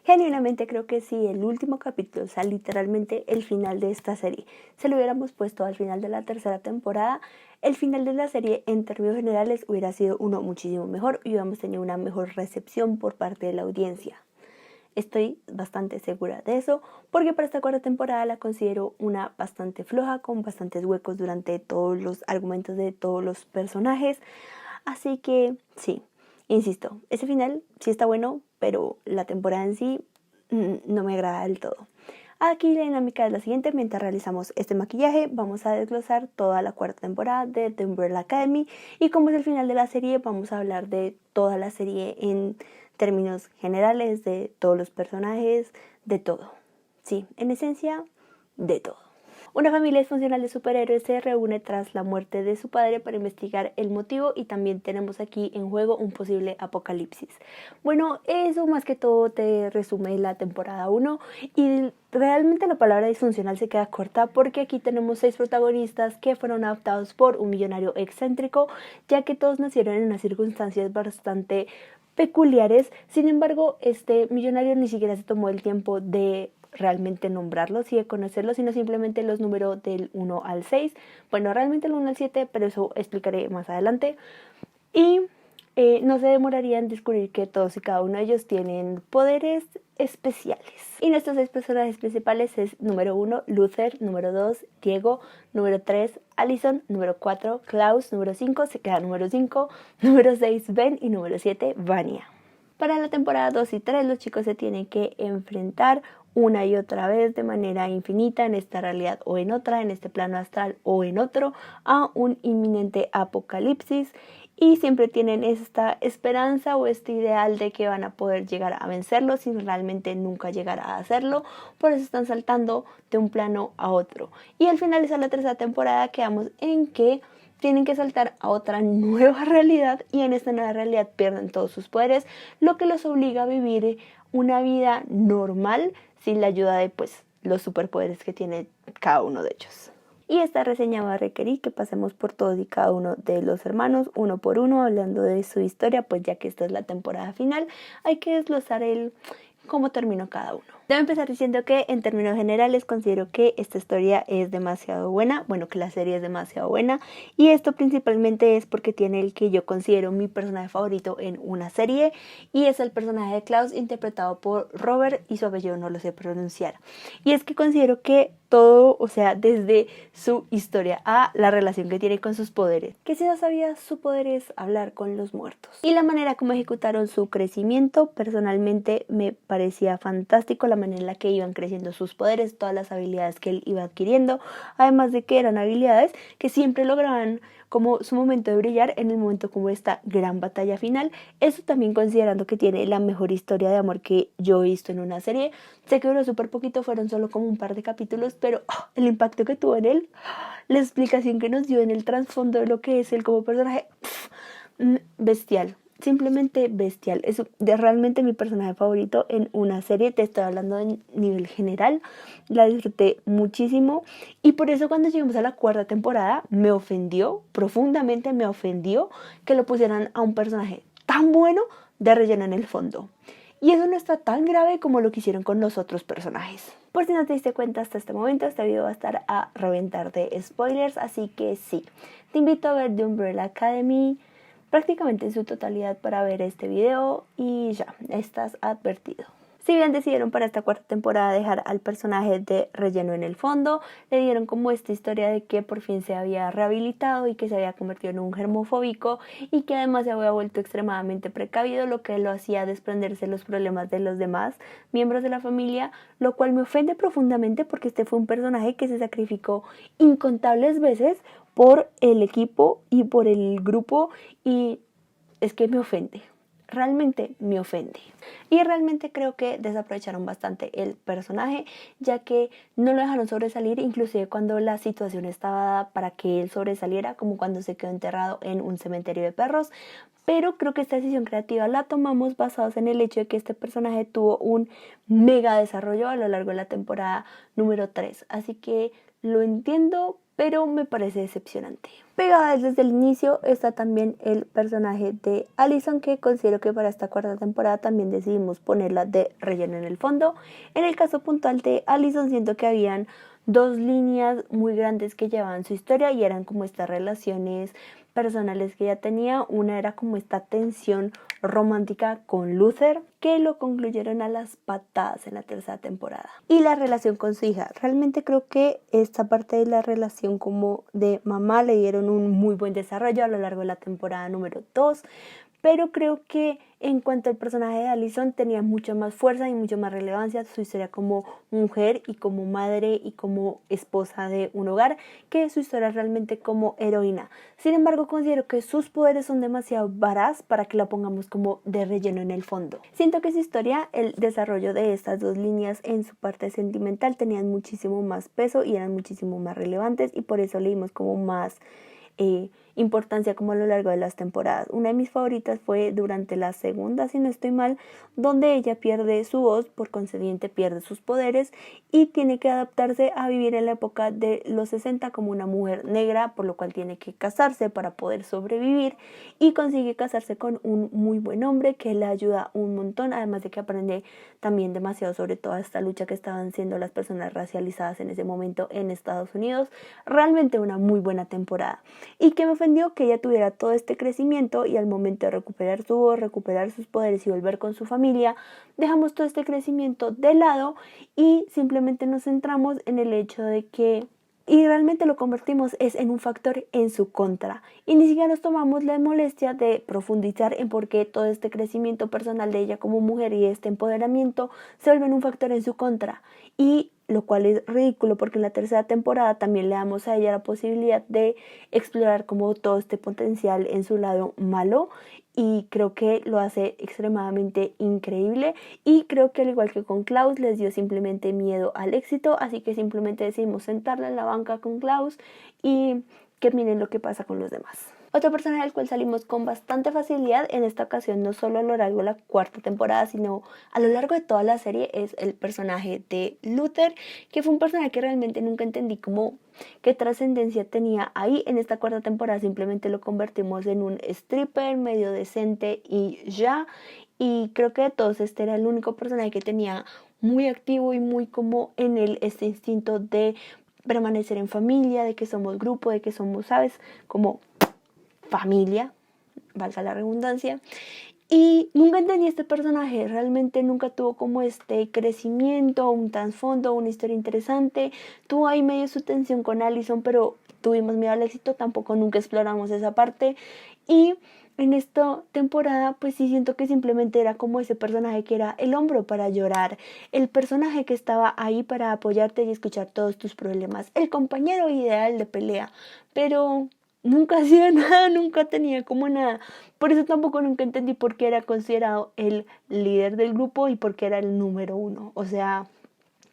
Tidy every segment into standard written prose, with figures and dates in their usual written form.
Genuinamente creo que si el último capítulo, o sea, literalmente el final de esta serie, se lo hubiéramos puesto al final de la tercera temporada, el final de la serie en términos generales hubiera sido uno muchísimo mejor y hubiéramos tenido una mejor recepción por parte de la audiencia. Estoy bastante segura de eso, porque para esta cuarta temporada la considero una bastante floja, con bastantes huecos durante todos los argumentos de todos los personajes. Así que sí, insisto, ese final sí está bueno, pero la temporada en sí no me agrada del todo. Aquí la dinámica es la siguiente: mientras realizamos este maquillaje vamos a desglosar toda la cuarta temporada de The Umbrella Academy, y como es el final de la serie vamos a hablar de toda la serie en términos generales, de todos los personajes, de todo. Sí, en esencia, de todo. Una familia disfuncional de superhéroes se reúne tras la muerte de su padre para investigar el motivo, y también tenemos aquí en juego un posible apocalipsis. Bueno, eso más que todo te resume la temporada 1, y realmente la palabra disfuncional se queda corta porque aquí tenemos 6 protagonistas que fueron adoptados por un millonario excéntrico, ya que todos nacieron en unas circunstancias bastante peculiares. Sin embargo, este millonario ni siquiera se tomó el tiempo de realmente nombrarlos y de conocerlos, sino simplemente los numeró del 1 al 6. Bueno, realmente el 1 al 7, pero eso explicaré más adelante. Y no se demoraría en descubrir que todos y cada uno de ellos tienen poderes especiales. Y nuestros 6 personajes principales es: número 1, Luther; número 2, Diego; número 3, Allison; número 4, Klaus; número 5, se queda número 5; número 6, Ben; y número 7, Vania. Para la temporada 2 y 3 los chicos se tienen que enfrentar una y otra vez de manera infinita, en esta realidad o en otra, en este plano astral o en otro, a un inminente apocalipsis, y siempre tienen esta esperanza o este ideal de que van a poder llegar a vencerlo sin realmente nunca llegar a hacerlo. Por eso están saltando de un plano a otro, y al finalizar la tercera temporada quedamos en que tienen que saltar a otra nueva realidad, y en esta nueva realidad pierden todos sus poderes, lo que los obliga a vivir una vida normal sin la ayuda de los superpoderes que tiene cada uno de ellos. Y esta reseña va a requerir que pasemos por todos y cada uno de los hermanos uno por uno, hablando de su historia, pues ya que esta es la temporada final, hay que desglosar cómo terminó cada uno. Debo empezar diciendo que en términos generales considero que esta historia es demasiado buena, bueno, que la serie es demasiado buena, y esto principalmente es porque tiene el que yo considero mi personaje favorito en una serie, y es el personaje de Klaus, interpretado por Robert, y su apellido no lo sé pronunciar. Y es que considero que todo, o sea, desde su historia a la relación que tiene con sus poderes, que si no sabías, su poder es hablar con los muertos, y la manera como ejecutaron su crecimiento, personalmente me parecía fantástico, la manera en la que iban creciendo sus poderes, todas las habilidades que él iba adquiriendo, además de que eran habilidades que siempre lograban como su momento de brillar en el momento como esta gran batalla final. Eso también considerando que tiene la mejor historia de amor que yo he visto en una serie. Sé que duró súper poquito, fueron solo como un par de capítulos, pero el impacto que tuvo en él, la explicación que nos dio en el trasfondo de lo que es él como personaje, bestial. Simplemente bestial. Es realmente mi personaje favorito en una serie. Te estoy hablando de nivel general. La disfruté muchísimo, y por eso cuando llegamos a la cuarta temporada me ofendió, profundamente me ofendió que lo pusieran a un personaje tan bueno de relleno en el fondo. Y eso no está tan grave como lo que hicieron con los otros personajes. Por si no te diste cuenta hasta este momento, este video va a estar a reventar de spoilers, así que sí, te invito a ver The Umbrella Academy prácticamente en su totalidad para ver este video, y ya, estás advertido. Si bien decidieron para esta cuarta temporada dejar al personaje de relleno en el fondo, le dieron como esta historia de que por fin se había rehabilitado y que se había convertido en un germofóbico, y que además se había vuelto extremadamente precavido, lo que lo hacía desprenderse de los problemas de los demás miembros de la familia, lo cual me ofende profundamente porque este fue un personaje que se sacrificó incontables veces por el equipo y por el grupo, y es que me ofende. Realmente me ofende. Y realmente creo que desaprovecharon bastante el personaje, ya que no lo dejaron sobresalir, inclusive cuando la situación estaba dada para que él sobresaliera, como cuando se quedó enterrado en un cementerio de perros. Pero creo que esta decisión creativa la tomamos basados en el hecho de que este personaje tuvo un mega desarrollo a lo largo de la temporada número 3. Así que lo entiendo, pero me parece decepcionante. Pegada desde el inicio está también el personaje de Allison, que considero que para esta cuarta temporada también decidimos ponerla de relleno en el fondo. En el caso puntual de Allison, siento que habían dos líneas muy grandes que llevaban su historia y eran como estas relaciones personales que ella tenía. Una era como esta tensión romántica con Luther, que lo concluyeron a las patadas en la tercera temporada. Y la relación con su hija. Realmente creo que esta parte de la relación como de mamá le dieron un muy buen desarrollo a lo largo de la temporada número 2. Pero creo que en cuanto al personaje de Allison tenía mucha más fuerza y mucha más relevancia su historia como mujer y como madre y como esposa de un hogar que su historia realmente como heroína. Sin embargo, considero que sus poderes son demasiado varas para que la pongamos como de relleno en el fondo. Siento que su historia, el desarrollo de estas dos líneas en su parte sentimental tenían muchísimo más peso y eran muchísimo más relevantes y por eso leímos como más importancia como a lo largo de las temporadas. Una de mis favoritas fue durante la segunda, si no estoy mal, donde ella pierde su voz, por consiguiente pierde sus poderes y tiene que adaptarse a vivir en la época de los 60 como una mujer negra, por lo cual tiene que casarse para poder sobrevivir y consigue casarse con un muy buen hombre que le ayuda un montón, además de que aprende también demasiado sobre toda esta lucha que estaban haciendo las personas racializadas en ese momento en Estados Unidos. Realmente una muy buena temporada. Y que me ofendió que ella tuviera todo este crecimiento y al momento de recuperar su voz, recuperar sus poderes y volver con su familia, dejamos todo este crecimiento de lado y simplemente nos centramos en el hecho de que y realmente lo convertimos es en un factor en su contra y ni siquiera nos tomamos la molestia de profundizar en por qué todo este crecimiento personal de ella como mujer y este empoderamiento se vuelven un factor en su contra y lo cual es ridículo porque en la tercera temporada también le damos a ella la posibilidad de explorar como todo este potencial en su lado malo y creo que lo hace extremadamente increíble y creo que al igual que con Klaus les dio simplemente miedo al éxito, así que simplemente decidimos sentarla en la banca con Klaus y que miren lo que pasa con los demás. Otro personaje del cual salimos con bastante facilidad en esta ocasión, no solo a lo largo de la cuarta temporada, sino a lo largo de toda la serie, es el personaje de Luther, que fue un personaje que realmente nunca entendí cómo qué trascendencia tenía ahí. En esta cuarta temporada simplemente lo convertimos en un stripper medio decente y ya. Y creo que de todos este era el único personaje que tenía muy activo y muy como en él este instinto de permanecer en familia, de que somos grupo, de que somos, ¿sabes? Como familia, valga la redundancia. Y nunca entendí este personaje, realmente nunca tuvo como este crecimiento, un trasfondo, una historia interesante. Tuvo ahí medio su tensión con Allison, pero tuvimos miedo al éxito, tampoco nunca exploramos esa parte. Y en esta temporada pues sí siento que simplemente era como ese personaje que era el hombro para llorar, el personaje que estaba ahí para apoyarte y escuchar todos tus problemas, el compañero ideal de pelea, pero nunca hacía nada, nunca tenía como nada. Por eso tampoco nunca entendí por qué era considerado el líder del grupo y por qué era el número uno. O sea,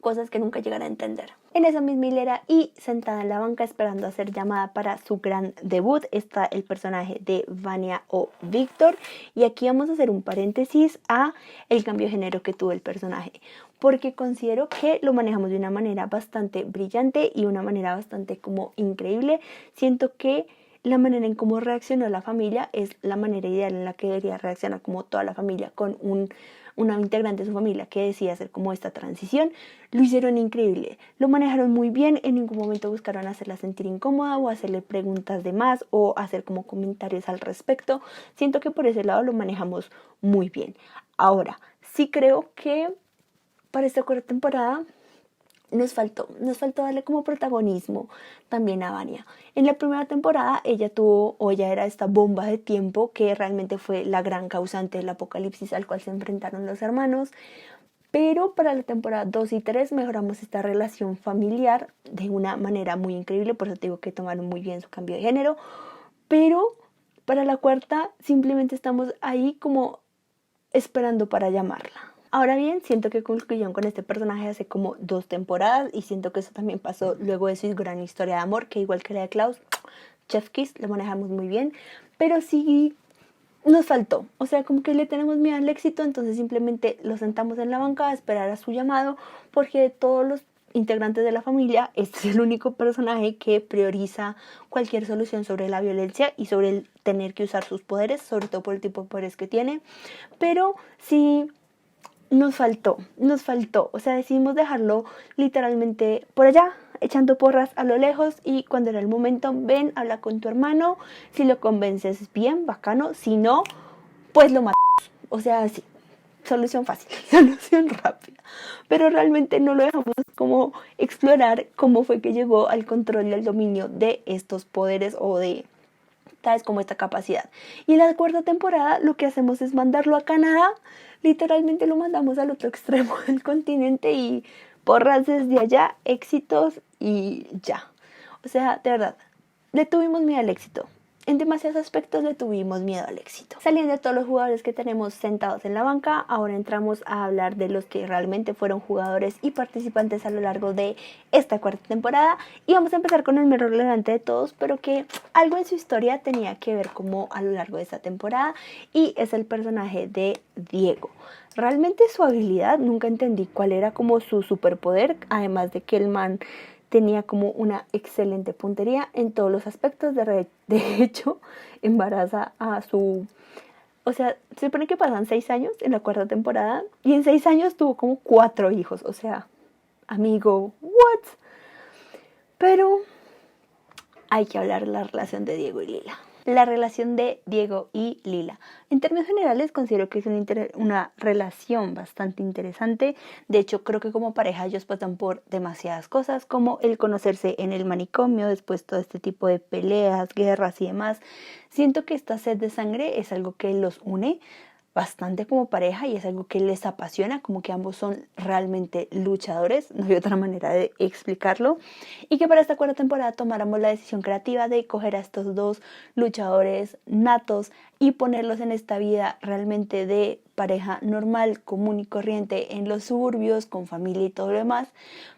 cosas que nunca llegaré a entender. En esa misma hilera y sentada en la banca esperando a ser llamada para su gran debut está el personaje de Vanya o Victor. Y aquí vamos a hacer un paréntesis a el cambio de género que tuvo el personaje, porque considero que lo manejamos de una manera bastante brillante y una manera bastante como increíble. Siento que la manera en cómo reaccionó la familia es la manera ideal en la que debería reaccionar como toda la familia con una integrante de su familia que decía hacer como esta transición. Lo hicieron increíble, lo manejaron muy bien, en ningún momento buscaron hacerla sentir incómoda o hacerle preguntas de más o hacer como comentarios al respecto. Siento que por ese lado lo manejamos muy bien. Ahora, sí creo que para esta cuarta temporada nos faltó darle como protagonismo también a Vanya. En la primera temporada ella era esta bomba de tiempo que realmente fue la gran causante del apocalipsis al cual se enfrentaron los hermanos. Pero para la temporada 2 y 3 mejoramos esta relación familiar de una manera muy increíble, por eso te digo que tomaron muy bien su cambio de género. Pero para la cuarta simplemente estamos ahí como esperando para llamarla. Ahora bien, siento que concluyeron con este personaje hace como 2 temporadas y siento que eso también pasó luego de su gran historia de amor, que igual que la de Klaus, Chef Kiss, lo manejamos muy bien, pero sí nos faltó, o sea, como que le tenemos miedo al éxito, entonces simplemente lo sentamos en la banca a esperar a su llamado, porque de todos los integrantes de la familia, este es el único personaje que prioriza cualquier solución sobre la violencia y sobre el tener que usar sus poderes, sobre todo por el tipo de poderes que tiene. Pero sí nos faltó, o sea, decidimos dejarlo literalmente por allá, echando porras a lo lejos, y cuando era el momento, ven, habla con tu hermano, si lo convences bien, bacano, si no, pues lo matas. O sea, sí, solución fácil, solución rápida. Pero realmente no lo dejamos como explorar cómo fue que llegó al control y al dominio de estos poderes o de tal como esta capacidad. Y en la cuarta temporada lo que hacemos es mandarlo a Canadá, literalmente lo mandamos al otro extremo del continente y porras desde allá, éxitos y ya. O sea, de verdad, le tuvimos miedo al éxito. En demasiados aspectos le tuvimos miedo al éxito. Saliendo de todos los jugadores que tenemos sentados en la banca, ahora entramos a hablar de los que realmente fueron jugadores y participantes a lo largo de esta cuarta temporada. Y vamos a empezar con el menos relevante de todos, pero que algo en su historia tenía que ver como a lo largo de esta temporada, y es el personaje de Diego. Realmente su habilidad, nunca entendí cuál era como su superpoder, además de que el man tenía como una excelente puntería en todos los aspectos. De hecho, embaraza a su... O sea, se supone que pasan 6 años en la cuarta temporada, y en 6 años tuvo como 4 hijos. O sea, amigo, what? Pero hay que hablar de la relación de Diego y Lila. La relación de Diego y Lila. En términos generales considero que es una relación bastante interesante. De hecho, creo que como pareja ellos pasan por demasiadas cosas, como el conocerse en el manicomio, después todo este tipo de peleas, guerras y demás. Siento que esta sed de sangre es algo que los une bastante como pareja y es algo que les apasiona, como que ambos son realmente luchadores, no hay otra manera de explicarlo, y que para esta cuarta temporada tomáramos la decisión creativa de coger a estos dos luchadores natos y ponerlos en esta vida realmente de pareja normal, común y corriente en los suburbios, con familia y todo lo demás.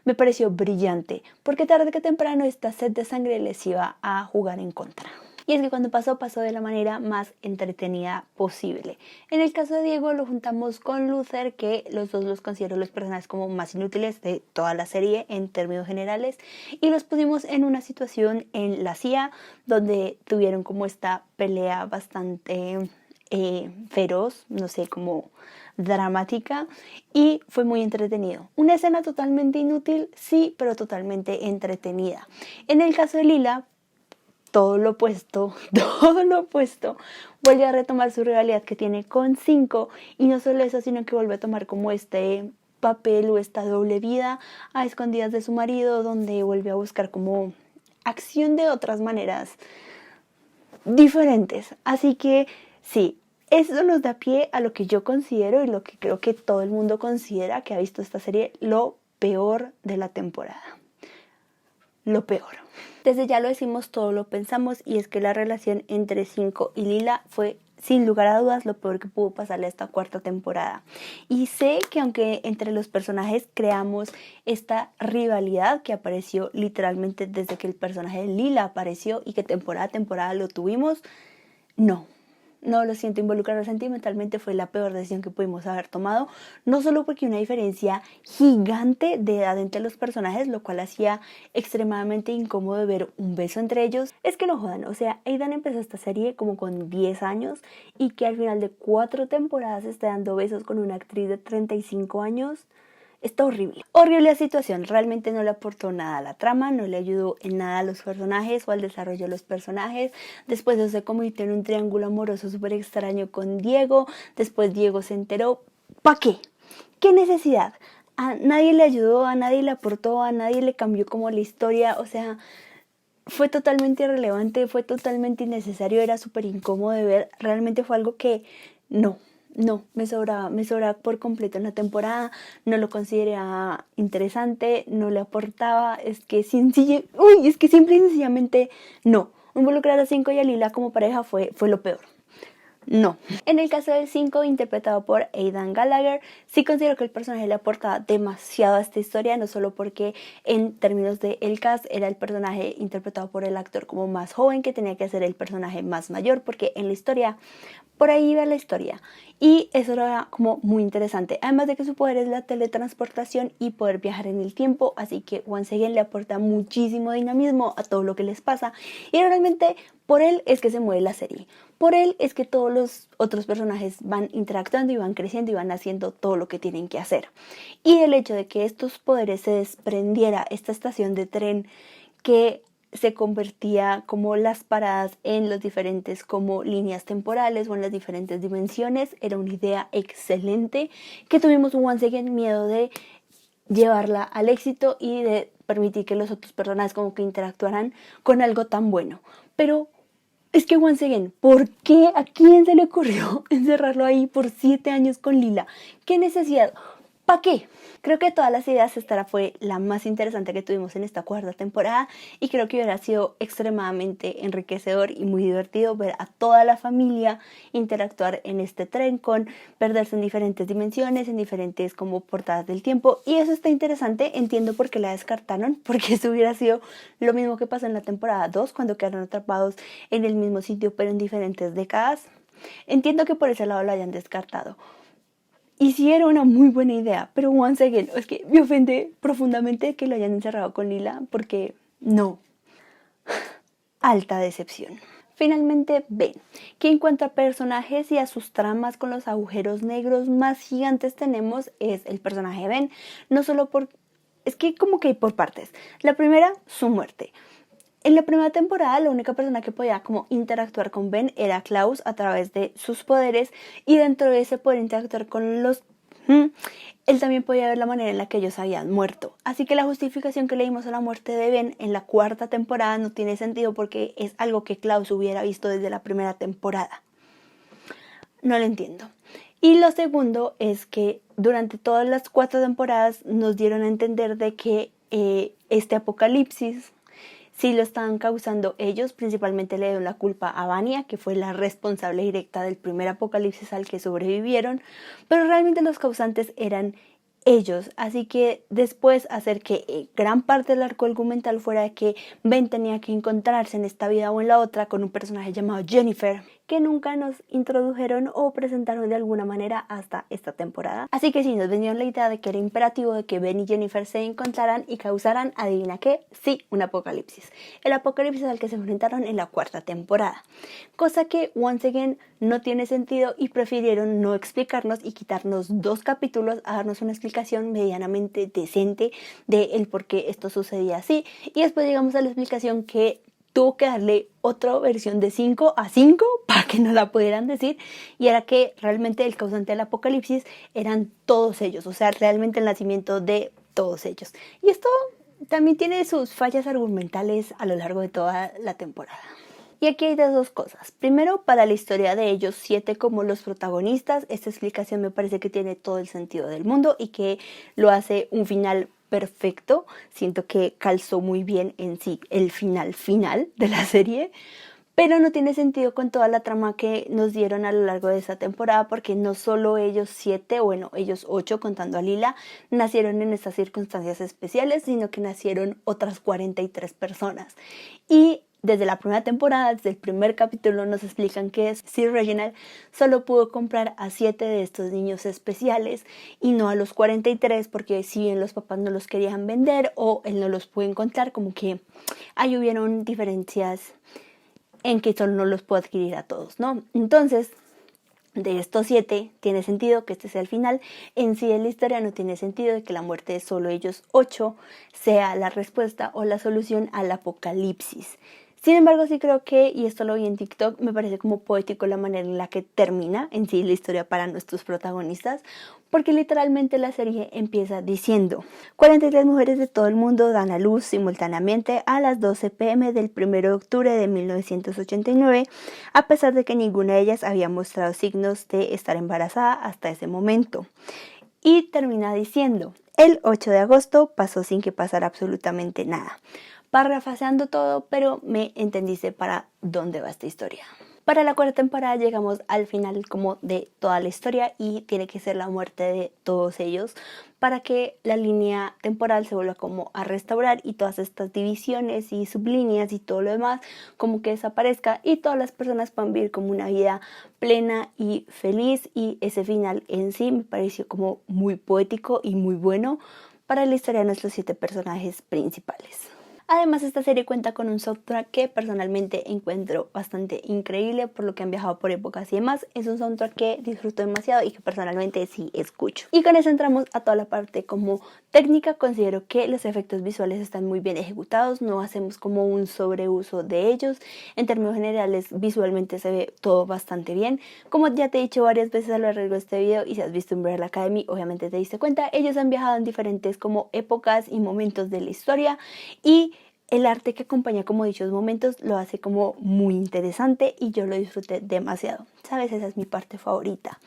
Me pareció brillante, porque tarde que temprano esta sed de sangre les iba a jugar en contra. Y es que cuando pasó de la manera más entretenida posible. En el caso de Diego lo juntamos con Luther, que los dos los considero los personajes como más inútiles de toda la serie en términos generales, y los pusimos en una situación en la CIA donde tuvieron como esta pelea bastante feroz, no sé, como dramática, y fue muy entretenido. Una escena totalmente inútil, sí, pero totalmente entretenida. En el caso de Lila, todo lo opuesto, vuelve a retomar su rivalidad que tiene con 5, y no solo eso, sino que vuelve a tomar como este papel o esta doble vida a escondidas de su marido, donde vuelve a buscar como acción de otras maneras diferentes. Así que sí, eso nos da pie a lo que yo considero y lo que creo que todo el mundo considera que ha visto esta serie, lo peor de la temporada. Lo peor. Desde ya lo decimos, todo lo pensamos, y es que la relación entre 5 y Lila fue sin lugar a dudas lo peor que pudo pasarle a esta cuarta temporada. Y sé que aunque entre los personajes creamos esta rivalidad que apareció literalmente desde que el personaje de Lila apareció y que temporada a temporada lo tuvimos, no, lo siento, involucrarlo sentimentalmente fue la peor decisión que pudimos haber tomado, no solo porque una diferencia gigante de edad entre los personajes, lo cual hacía extremadamente incómodo ver un beso entre ellos. Es que no jodan, o sea, Aidan empezó esta serie como con 10 años, y que al final de 4 temporadas esté dando besos con una actriz de 35 años. Está horrible. Horrible la situación, realmente no le aportó nada a la trama, no le ayudó en nada a los personajes o al desarrollo de los personajes. Después eso se convirtió en un triángulo amoroso súper extraño con Diego. Después Diego se enteró. ¿Para qué? ¿Qué necesidad? A nadie le ayudó, a nadie le aportó, a nadie le cambió como la historia. O sea, fue totalmente irrelevante, fue totalmente innecesario, era súper incómodo de ver. Realmente fue algo que no, me sobraba por completo en la temporada, no lo consideraba interesante, no le aportaba, es que simple y sencillamente no. Involucrar a 5 y a Lila como pareja fue lo peor. no. En el caso del 5, interpretado por Aidan Gallagher, sí considero que el personaje le aporta demasiado a esta historia, no solo porque en términos de el cast era el personaje interpretado por el actor como más joven, que tenía que ser el personaje más mayor, porque en la historia, por ahí iba la historia, y eso era como muy interesante, además de que su poder es la teletransportación y poder viajar en el tiempo, así que once again le aporta muchísimo dinamismo a todo lo que les pasa, y realmente por él es que se mueve la serie. Por él es que todos los otros personajes van interactuando y van creciendo y van haciendo todo lo que tienen que hacer. Y el hecho de que estos poderes se desprendiera esta estación de tren que se convertía como las paradas en los diferentes como líneas temporales o en las diferentes dimensiones, era una idea excelente que tuvimos un once again miedo de llevarla al éxito y de permitir que los otros personajes como que interactuaran con algo tan bueno. Pero es que once again, ¿por qué? ¿A quién se le ocurrió encerrarlo ahí por 7 años con Lila? ¿Qué necesidad? ¿Para qué? Creo que de todas las ideas esta fue la más interesante que tuvimos en esta cuarta temporada y creo que hubiera sido extremadamente enriquecedor y muy divertido ver a toda la familia interactuar en este tren con perderse en diferentes dimensiones, en diferentes como portadas del tiempo, y eso está interesante. Entiendo por qué la descartaron, porque eso hubiera sido lo mismo que pasó en la temporada 2 cuando quedaron atrapados en el mismo sitio pero en diferentes décadas. Entiendo que por ese lado lo hayan descartado. Y sí era una muy buena idea, pero once again, es que me ofende profundamente que lo hayan encerrado con Lila, porque no. Alta decepción. Finalmente, Ben, que en cuanto a personajes y a sus tramas con los agujeros negros más gigantes tenemos, es el personaje de Ben, no solo por... es que como que hay por partes. La primera, su muerte. En la primera temporada, la única persona que podía como interactuar con Ben era Klaus a través de sus poderes, y dentro de ese poder interactuar con los... él también podía ver la manera en la que ellos habían muerto. Así que la justificación que le dimos a la muerte de Ben en la cuarta temporada no tiene sentido porque es algo que Klaus hubiera visto desde la primera temporada. No lo entiendo. Y lo segundo es que durante todas las 4 temporadas nos dieron a entender de que este apocalipsis sí lo estaban causando ellos. Principalmente le dieron la culpa a Vanya, que fue la responsable directa del primer apocalipsis al que sobrevivieron, pero realmente los causantes eran ellos. Así que después hacer que gran parte del arco argumental fuera de que Ben tenía que encontrarse en esta vida o en la otra con un personaje llamado Jennifer, que nunca nos introdujeron o presentaron de alguna manera hasta esta temporada. Así que sí, nos vendieron la idea de que era imperativo de que Ben y Jennifer se encontraran y causaran, adivina qué, sí, un apocalipsis. El apocalipsis al que se enfrentaron en la cuarta temporada. Cosa que, once again, no tiene sentido y prefirieron no explicarnos y quitarnos 2 capítulos a darnos una explicación medianamente decente de el por qué esto sucedía así. Y después llegamos a la explicación que tuvo que darle otra versión de 5 a 5 para que no la pudieran decir, y era que realmente el causante del apocalipsis eran todos ellos, o sea, realmente el nacimiento de todos ellos. Y esto también tiene sus fallas argumentales a lo largo de toda la temporada. Y aquí hay 2 cosas. Primero, para la historia de ellos 7 como los protagonistas, esta explicación me parece que tiene todo el sentido del mundo y que lo hace un final perfecto. Siento que calzó muy bien en sí el final de la serie, pero no tiene sentido con toda la trama que nos dieron a lo largo de esa temporada, porque no solo ellos 7, bueno, ellos 8 contando a Lila, nacieron en estas circunstancias especiales, sino que nacieron otras 43 personas. Y desde la primera temporada, desde el primer capítulo, nos explican que Sir Reginald solo pudo comprar a 7 de estos niños especiales y no a los 43, porque si bien los papás no los querían vender o él no los pudo encontrar, como que ahí hubieron diferencias en que solo no los puedo adquirir a todos, ¿no? Entonces, de estos 7, tiene sentido que este sea el final. En sí, en la historia no tiene sentido de que la muerte de solo ellos 8 sea la respuesta o la solución al apocalipsis. Sin embargo, sí creo que, y esto lo vi en TikTok, me parece como poético la manera en la que termina en sí la historia para nuestros protagonistas, porque literalmente la serie empieza diciendo: 43 mujeres de todo el mundo dan a luz simultáneamente a las 12 p.m. del 1 de octubre de 1989, a pesar de que ninguna de ellas había mostrado signos de estar embarazada hasta ese momento. Y termina diciendo: el 8 de agosto pasó sin que pasara absolutamente nada. Parafraseando todo, pero me entendiste para dónde va esta historia. Para la cuarta temporada llegamos al final como de toda la historia y tiene que ser la muerte de todos ellos para que la línea temporal se vuelva como a restaurar y todas estas divisiones y sublíneas y todo lo demás como que desaparezca y todas las personas puedan vivir como una vida plena y feliz. Y ese final en sí me pareció como muy poético y muy bueno para la historia de nuestros 7 personajes principales. Además, esta serie cuenta con un soundtrack que personalmente encuentro bastante increíble por lo que han viajado por épocas y demás. Es un soundtrack que disfruto demasiado y que personalmente sí escucho. Y con eso entramos a toda la parte como técnica. Considero que los efectos visuales están muy bien ejecutados, no hacemos como un sobreuso de ellos. En términos generales, visualmente se ve todo bastante bien. Como ya te he dicho varias veces a lo largo de este video y si has visto Umbrella Academy, obviamente te diste cuenta, ellos han viajado en diferentes como épocas y momentos de la historia y el arte que acompaña como dichos momentos lo hace como muy interesante y yo lo disfruté demasiado. ¿Sabes? Esa es mi parte favorita.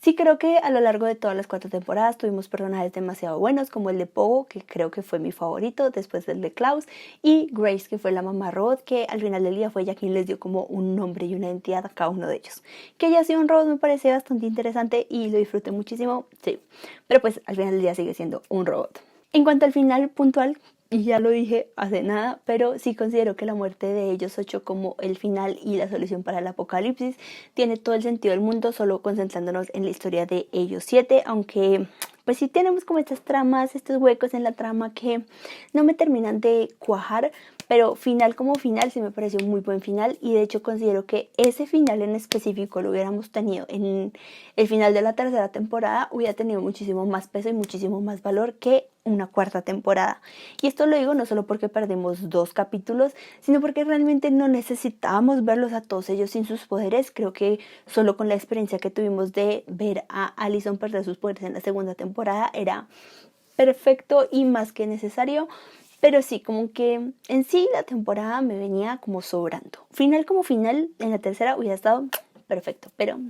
Sí, creo que a lo largo de todas las 4 temporadas tuvimos personajes demasiado buenos, como el de Pogo, que creo que fue mi favorito, después del de Klaus, y Grace, que fue la mamá robot, que al final del día fue ella quien les dio como un nombre y una identidad a cada uno de ellos. Que ella sea un robot me parece bastante interesante y lo disfruté muchísimo, sí, pero pues al final del día sigue siendo un robot. En cuanto al final puntual, y ya lo dije hace nada, pero sí considero que la muerte de ellos 8 como el final y la solución para el apocalipsis tiene todo el sentido del mundo, solo concentrándonos en la historia de ellos 7, aunque pues sí tenemos como estas tramas, estos huecos en la trama que no me terminan de cuajar, pero final como final sí me pareció un muy buen final y de hecho considero que ese final en específico lo hubiéramos tenido en el final de la tercera temporada, hubiera tenido muchísimo más peso y muchísimo más valor que una cuarta temporada. Y esto lo digo no solo porque perdimos 2 capítulos, sino porque realmente no necesitábamos verlos a todos ellos sin sus poderes. Creo que solo con la experiencia que tuvimos de ver a Allison perder sus poderes en la segunda temporada era perfecto y más que necesario. Pero sí, como que en sí la temporada me venía como sobrando. Final como final, en la tercera hubiera estado perfecto, pero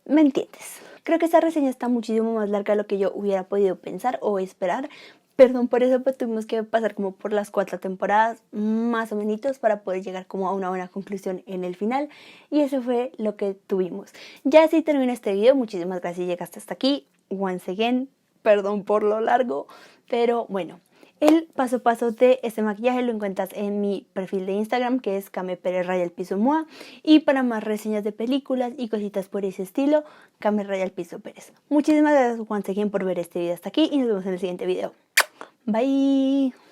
¿me entiendes? Creo que esta reseña está muchísimo más larga de lo que yo hubiera podido pensar o esperar. Perdón por eso, pues tuvimos que pasar como por las 4 temporadas más o menos para poder llegar como a una buena conclusión en el final. Y eso fue lo que tuvimos. Ya así termina este video. Muchísimas gracias si llegaste hasta aquí. Once again, perdón por lo largo, pero bueno. El paso a paso de este maquillaje lo encuentras en mi perfil de Instagram, que es Kame Pérez Raya Piso Moa. Y para más reseñas de películas y cositas por ese estilo, Kame Raya Piso Pérez. Muchísimas gracias once again por ver este video hasta aquí y nos vemos en el siguiente video. Bye.